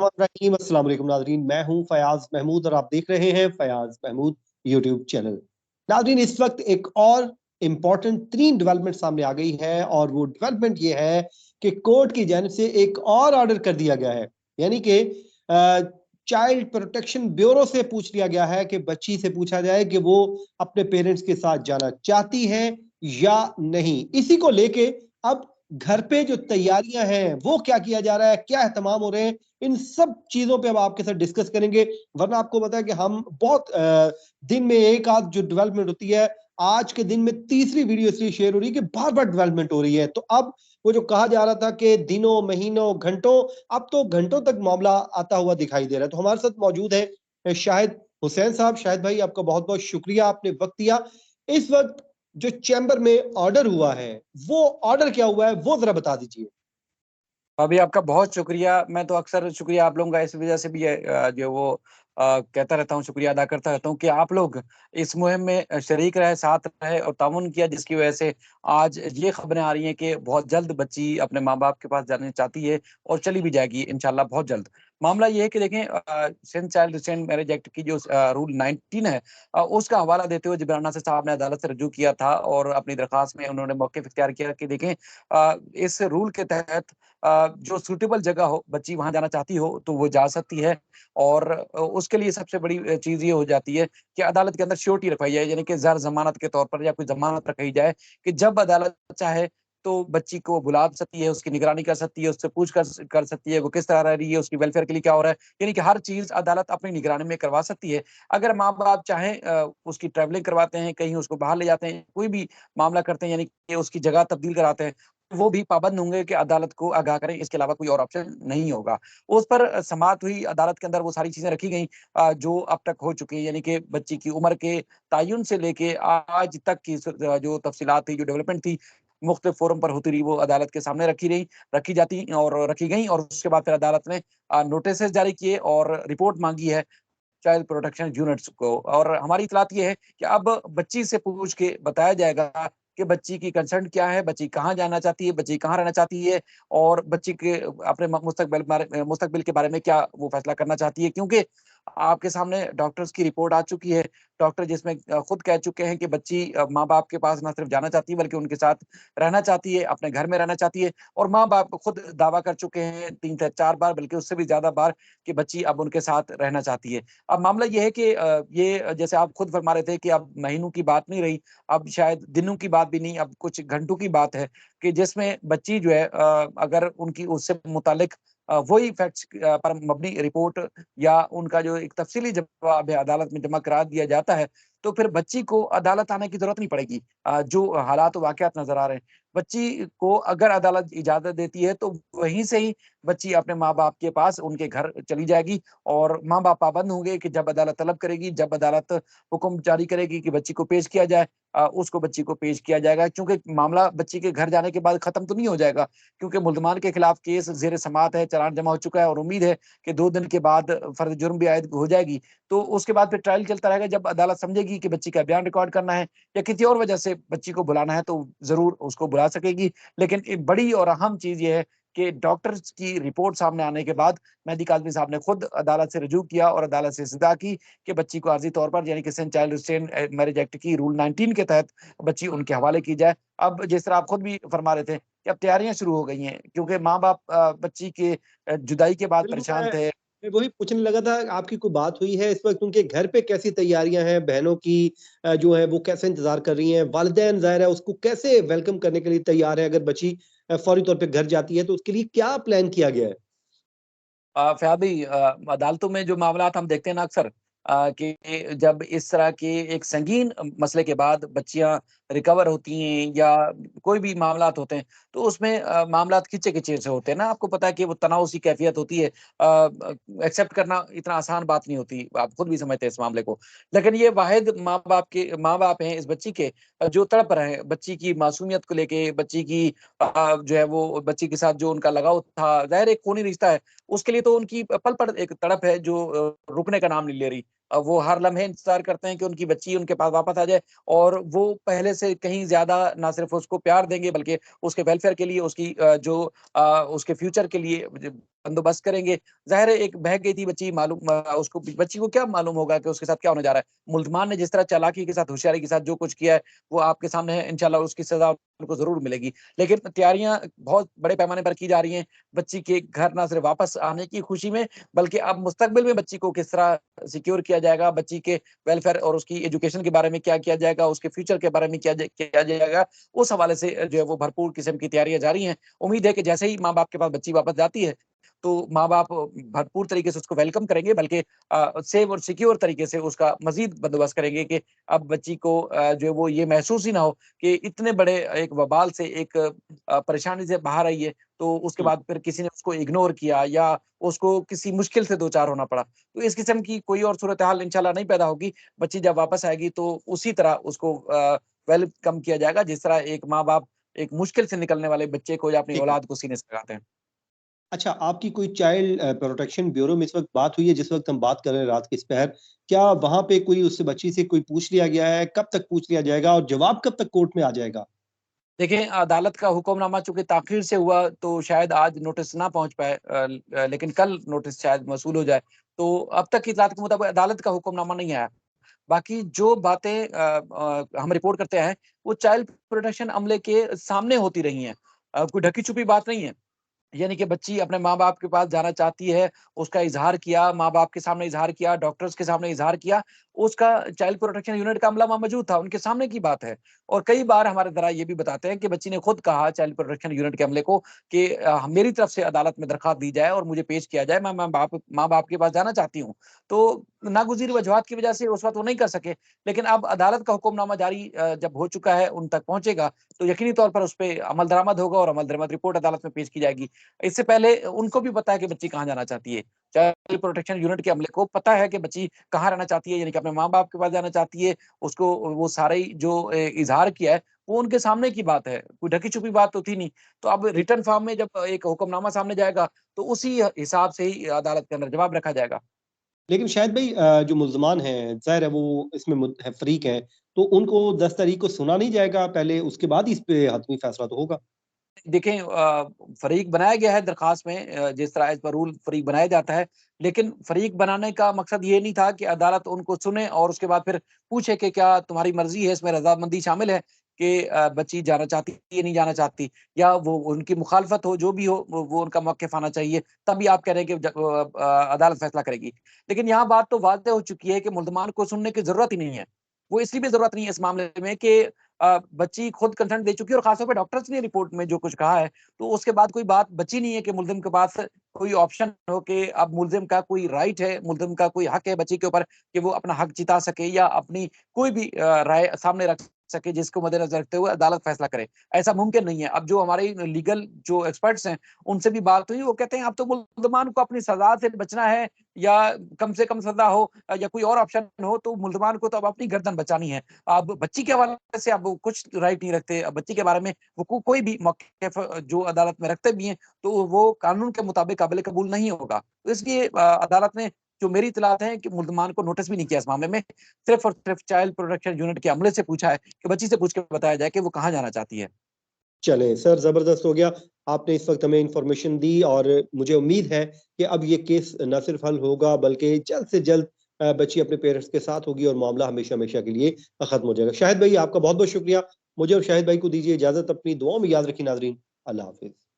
अस्सलाम वालेकुम नाज़रीन, मैं हूं फयाज महमूद और आप देख रहे हैं फयाज महमूद यूट्यूब चैनल। नाज़रीन, इस वक्त एक और इम्पॉर्टेंट 3 डेवलपमेंट सामने आ गई है और वो डेवलपमेंट ये है कि कोर्ट की जानिब से एक और ऑर्डर कर दिया गया है। यानी कि चाइल्ड प्रोटेक्शन ब्यूरो से पूछ लिया गया है कि बच्ची से पूछा जाए कि वो अपने पेरेंट्स के साथ जाना चाहती है या नहीं। इसी को लेके अब घर पे जो तैयारियां हैं वो क्या किया जा रहा है, क्या एहतमाम हो रहे हैं, इन सब चीजों पे अब आपके साथ डिस्कस करेंगे। वरना आपको पता है कि हम बहुत दिन में एक आध जो डेवलपमेंट होती है, आज के दिन में तीसरी वीडियो इसलिए शेयर हो रही है कि बार बार डेवलपमेंट हो रही है। तो अब वो जो कहा जा रहा था कि दिनों महीनों घंटों, अब तो घंटों तक मामला आता हुआ दिखाई दे रहा है। तो हमारे साथ मौजूद है शाहिद हुसैन साहब। शाहिद भाई, आपका बहुत बहुत शुक्रिया, आपने वक्त दिया। इस वक्त जो चैम्बर में ऑर्डर हुआ है, वो ऑर्डर क्या हुआ है वो जरा बता दीजिए। अभी आपका बहुत शुक्रिया। मैं तो अक्सर शुक्रिया आप लोगों का इस वजह से भी जो वो कहता रहता हूँ, शुक्रिया अदा करता रहता हूँ कि आप लोग इस मुहिम में शरीक रहे, साथ रहे और ताउन किया, जिसकी वजह से आज ये खबरें आ रही हैं कि बहुत जल्द बच्ची अपने माँ-बाप के पास जाना चाहती है और चली भी जाएगी इंशाल्लाह बहुत जल्द। मामला ये है कि देखें, Sindh child restraint marriage act की जो रूल 19 है, उसका हवाला देते हुए जबरान नासिर साहब ने अदालत से रुजू किया था और अपनी दरख्वास्त में उन्होंने मौक़िफ़ इख्तियार किया कि देखें, इस रूल के तहत जो सूटेबल जगह हो, बच्ची वहाँ जाना चाहती हो तो वो जा सकती है और उसके लिए सबसे बड़ी चीज़ ये हो जाती है कि अदालत के अंदर श्योरिटी रखवाई जाए, यानी कि ज़र ज़मानत के तौर पर या कोई ज़मानत रखी जाए कि जब अदालत चाहे तो बच्ची को बुला सकती है, उसकी निगरानी कर सकती है, उससे पूछ कर सकती है, वो किस तरह रह रही है, उसकी वेलफेयर के लिए क्या हो रहा है, यानी कि हर चीज़ अदालत अपनी निगरानी में करवा सकती है। अगर माँ-बाप चाहें उसकी ट्रैवलिंग करवाते हैं, कहीं उसको बाहर ले जाते हैं, कोई भी मामला करते हैं, यानी कि उसकी जगह तब्दील कराते हैं, वो भी पाबंद होंगे कि अदालत को आगाह करें, इसके अलावा कोई और ऑप्शन नहीं होगा। उस पर समाअत हुई, अदालत के अंदर वो सारी चीज़ें रखी गईं जो अब तक हो चुकी हैं, यानी कि बच्ची की उम्र के तयन से लेके आज तक की जो तफ़सीलात थी, जो डेवलपमेंट थी, मुख्तलिफ फ़ोरम पर होती रही, वो अदालत के सामने रखी जाती और रखी गईं और उसके बाद फिर अदालत ने नोटिसेज़ जारी किए और रिपोर्ट माँगी है चाइल्ड प्रोटेक्शन यूनिट्स को। और हमारी इत्तलात ये है कि अब बच्ची से पूछ के बताया जाएगा कि बच्ची की कंसर्न क्या है, बच्ची कहाँ जाना चाहती है, बच्ची कहाँ रहना चाहती है और बच्ची के अपने मुस्तकबिल के बारे में क्या वो फैसला करना चाहती है। क्योंकि आपके सामने डॉक्टर्स की रिपोर्ट आ चुकी है, डॉक्टर जिसमें खुद कह चुके हैं कि बच्ची माँ-बाप के पास ना सिर्फ जाना चाहती है बल्कि उनके साथ रहना चाहती है, अपने घर में रहना चाहती है और माँ-बाप खुद दावा कर चुके हैं 3 से 4 बार, बल्कि उससे भी ज़्यादा बार, कि बच्ची अब उनके साथ रहना चाहती है। अब मामला ये है कि ये जैसे आप खुद फरमा रहे थे कि अब महीनों की बात नहीं रही, अब शायद दिनों की बात भी नहीं, अब कुछ घंटों की बात है कि जिसमें बच्ची जो है, अगर उनकी उससे मुतालिक वही फैक्ट्स पर मबनी रिपोर्ट या उनका जो एक तफ़सीली जवाब है अदालत में जमा करा दिया जाता है, तो फिर बच्ची को अदालत आने की ज़रूरत नहीं पड़ेगी। जो हालात वाक़यात नज़र आ रहे हैं, बच्ची को अगर अदालत इजाज़त देती है तो वहीं से ही बच्ची अपने माँ-बाप के पास उनके घर चली जाएगी और माँ-बाप पाबंद होंगे कि जब अदालत तलब करेगी, जब अदालत हुक्म जारी करेगी कि बच्ची को पेश किया जाए, उसको बच्ची को पेश किया जाएगा। क्योंकि मामला बच्ची के घर जाने के बाद खत्म तो नहीं हो जाएगा, क्योंकि मुल्ज़मान के खिलाफ केस ज़ेर समाअत है, चालान जमा हो चुका है और उम्मीद है कि 2 दिन के बाद फर्द जुर्म भी आयद हो जाएगी। तो उसके बाद फिर ट्रायल चलता रहेगा, जब अदालत समझेगी कि बच्ची का बयान रिकॉर्ड करना है या किसी और वजह से बच्ची को बुलाना है, तो ज़रूर उसको बुला सकेगी। लेकिन एक बड़ी और अहम चीज़ ये है कि डॉक्टर्स की रिपोर्ट सामने आने के बाद मेहदी काज़मी साहब ने खुद अदालत से रुजू किया और अदालत से इस्तदा की कि बच्ची को आर्ज़ी तौर पर, यानी कि Sindh child restraint marriage act की रूल 19 के तहत बच्ची उनके हवाले की जाए। अब जिस तरह आप खुद भी फरमा रहे थे कि अब तैयारियाँ शुरू हो गई हैं, क्योंकि माँ-बाप बच्ची के जुदाई के बाद बिल्कुल, परेशान थे। मैं वही पूछने लगा था, आपकी कोई बात हुई है इस वक़्त उनके घर पे कैसी तैयारियाँ हैं? बहनों की जो है वो कैसे इंतज़ार कर रही हैं? वालिदैन ज़ाहिर है उसको कैसे वेलकम करने के लिए तैयार है? अगर बच्ची फौरी तौर पे घर जाती है तो उसके लिए क्या प्लान किया गया है? फ़याद भाई, अदालतों में जो मामलात हम देखते हैं ना अक्सर, कि जब इस तरह के एक संगीन मसले के बाद बच्चियाँ रिकवर होती हैं या कोई भी मामलात होते हैं, तो उसमें मामलात खींचे-खींचे से होते हैं ना, आपको पता है कि वो तनाव सी कैफ़ियत होती है। एक्सेप्ट करना इतना आसान बात नहीं होती, आप खुद भी समझते हैं इस मामले को। लेकिन ये वाहिद माँ-बाप हैं इस बच्ची के, जो तड़प रहे हैं, बच्ची की मासूमियत को लेके, बच्ची की जो है वो बच्ची के साथ जो उनका लगाव था, ज़ाहिर है एक खूनी रिश्ता है। उसके लिए तो उनकी पल पल एक तड़प है जो रुकने का नाम नहीं ले रही। वो हर लम्हे इंतज़ार करते हैं कि उनकी बच्ची उनके पास वापस आ जाए और वो पहले से कहीं ज़्यादा ना सिर्फ़ उसको प्यार देंगे बल्कि उसके वेलफेयर के लिए, उसकी उसके फ्यूचर के लिए ज बंदोबस्त करेंगे। ज़ाहिर है एक बहक गई थी बच्ची, उसको बच्ची को क्या मालूम होगा कि उसके साथ क्या होने जा रहा है। मुल्ज़मान ने जिस तरह चालाकी के साथ, होशियारी के साथ जो कुछ किया है, वो आपके सामने है, इंशाल्लाह उसकी सज़ा उनको ज़रूर मिलेगी। लेकिन तैयारियाँ बहुत बड़े पैमाने पर की जा रही हैं, बच्ची के घर ना सिर्फ़ वापस आने की खुशी में, बल्कि अब मुस्तकबिल में बच्ची को किस तरह सिक्योर किया जाएगा, बच्ची के वेलफेयर और उसकी एजुकेशन के बारे में क्या किया जाएगा, उसके फ्यूचर के बारे में किया जाएगा, उस हवाले से जो है वो भरपूर किस्म की तैयारियाँ जारी हैं। उम्मीद है कि जैसे ही माँ-बाप के पास बच्ची वापस जाती है, तो माँ-बाप भरपूर तरीके से उसको वेलकम करेंगे, बल्कि सेफ और सिक्योर तरीके से उसका मज़ीद बंदोबस्त करेंगे कि अब बच्ची को जो है वो ये महसूस ही ना हो कि इतने बड़े एक वबाल से, एक परेशानी से बाहर आई है, तो उसके हुँ। बाद फिर किसी ने उसको इग्नोर किया या उसको किसी मुश्किल से दो-चार होना पड़ा। तो इस किस्म की कोई और सूरत-ए-हाल इंशाल्लाह नहीं पैदा होगी। बच्ची जब वापस आएगी तो उसी तरह उसको वेलकम किया जाएगा, जिस तरह एक माँ-बाप एक मुश्किल से निकलने वाले बच्चे को या अपनी ठीक है। औलाद को सीने से लगाते हैं। अच्छा, आपकी कोई चाइल्ड प्रोटेक्शन ब्यूरो में इस वक़्त बात हुई है, जिस वक़्त हम बात कर रहे हैं रात के इस पहर? क्या वहाँ पे कोई उस बच्ची से कोई पूछ लिया गया है? कब तक पूछ लिया जाएगा और जवाब कब तक कोर्ट में आ जाएगा? देखिए, अदालत का हुक्मनामा चूँकि ताख़ीर से हुआ, तो शायद आज नोटिस ना पहुँच पाए, लेकिन कल नोटिस शायद मौसूल हो जाए। तो अब तक की इत्तलात के मुताबिक अदालत का हुक्मनामा नहीं आया। बाकी जो बातें हम रिपोर्ट करते हैं, वो चाइल्ड प्रोटेक्शन अमले के सामने होती रही हैं। कोई ढकी-छुपी बात नहीं है। यानी कि बच्ची अपने माँ-बाप के पास जाना चाहती है, उसका इज़हार किया, माँ-बाप के सामने इज़हार किया, डॉक्टर्स के सामने इज़हार किया, उसका चाइल्ड प्रोटेक्शन यूनिट का अमला वहाँ मौजूद था, उनके सामने की बात है। और कई बार हमारे ज़रा ये भी बताते हैं कि बच्ची ने खुद कहा चाइल्ड प्रोटेक्शन यूनिट के अमले को कि मेरी तरफ से अदालत में दरख़्वास्त दी जाए और मुझे पेश किया जाए, मैं माँ-बाप के पास जाना चाहती हूँ। तो नागुज़ीर वजूहात की वजह से उस वक़्त वो नहीं कर सके, लेकिन अब अदालत का हुक्मनामा जारी जब हो चुका है, उन तक पहुँचेगा, तो यकीनी तौर पर उस पे अमल दरामद होगा और अमल दरामद रिपोर्ट अदालत में पेश की जाएगी। इससे पहले उनको भी पता है कि बच्ची कहाँ जाना चाहती है। चाइल्ड प्रोटेक्शन यूनिट के अमले को पता है कि बच्ची कहाँ रहना चाहती है, यानी कि अपने माँ-बाप के पास जाना चाहती है। उसको वो सारे ही जो इज़हार किया है, वो उनके सामने की बात है। कोई ढकी-छुपी बात तो थी नहीं। तो अब रिटन फॉर्म में जब एक हुक्मनामा सामने जाएगा, तो उसी हिसाब से ही अदालत के अंदर जवाब रखा जाएगा। लेकिन शाहिद भाई जो मुल्ज़मान हैं, ज़ाहिर है वो इसमें फ़रीक हैं, तो उनको 10 तारीख को सुना नहीं जाएगा पहले, उसके बाद ही इस पे हतमी फ़ैसला तो होगा? देखें, फ़रीक बनाया गया है दरख़्वास्त में, जिस तरह एज़ पर रूल फ़रीक बनाया जाता है, लेकिन फ़रीक बनाने का मकसद ये नहीं था कि अदालत उनको सुने और उसके बाद फिर पूछे कि क्या तुम्हारी मर्ज़ी है, इसमें रज़ामंदी शामिल है कि बच्ची जाना चाहती है या नहीं जाना चाहती, या वो उनकी मुखालफ़त हो, जो भी हो, वो उनका मौक़िफ़ आना चाहिए, तभी आप कह रहे हैं कि अदालत फ़ैसला करेगी। लेकिन यहाँ बात तो वाज़ेह हो चुकी है कि मुल्ज़मान को सुनने की ज़रूरत ही नहीं है। वो इसलिए भी ज़रूरत नहीं है इस मामले में कि बच्ची खुद कंसर्न दे चुकी है और ख़ास तौर पे डॉक्टर्स ने रिपोर्ट में जो कुछ कहा है, तो उसके बाद कोई बात बची नहीं है कि मुल्ज़िम के पास कोई ऑप्शन हो कि अब मुल्ज़िम का कोई राइट है, मुल्ज़िम का कोई हक है बच्ची के ऊपर कि वो अपना हक जता सके या अपनी कोई भी राय सामने रख सके, जिसको मद्देनज़र रखते हुए अदालत फ़ैसला करे। ऐसा मुमकिन नहीं है। अब जो हमारे लीगल जो एक्सपर्ट्स हैं, उनसे भी बात हुई, वो कहते हैं अब तो मुल्ज़मान को अपनी सज़ा से बचना है, या कम से कम सज़ा हो, या कोई और ऑप्शन हो, तो मुल्ज़मान को तो अब अपनी गर्दन बचानी है। अब बच्ची के हवाले से अब वो कुछ राइट नहीं रखते। अब बच्ची के बारे में वो कोई भी मौक़िफ़ जो अदालत में रखते भी हैं, तो वो कानून के मुताबिक काबिल कबूल नहीं होगा। तो इसलिए अदालत ने, जो मेरी इत्तलात है, कि मुल्ज़मान को नोटिस भी नहीं किया इस मामले में। सिर्फ़ और सिर्फ़ चाइल्ड प्रोटेक्शन यूनिट के अमले से पूछा है कि बच्ची से पूछ के बताया जाए कि वो कहाँ जाना चाहती है। चलें सर, ज़बरदस्त हो गया। आपने इस वक़्त हमें इन्फॉर्मेशन दी और मुझे उम्मीद है कि अब ये केस ना सिर्फ़ हल होगा बल्कि जल्द से जल्द बच्ची अपने पेरेंट्स के साथ होगी और मामला हमेशा-हमेशा के लिए ख़त्म हो जाएगा। शाहिद भाई आपका बहुत-बहुत शुक्रिया। मुझे और शाहिद भाई को दीजिए इजाज़त, अपनी दुआओं में याद रखिए नाज़रीन। अल्लाह हाफ़िज़।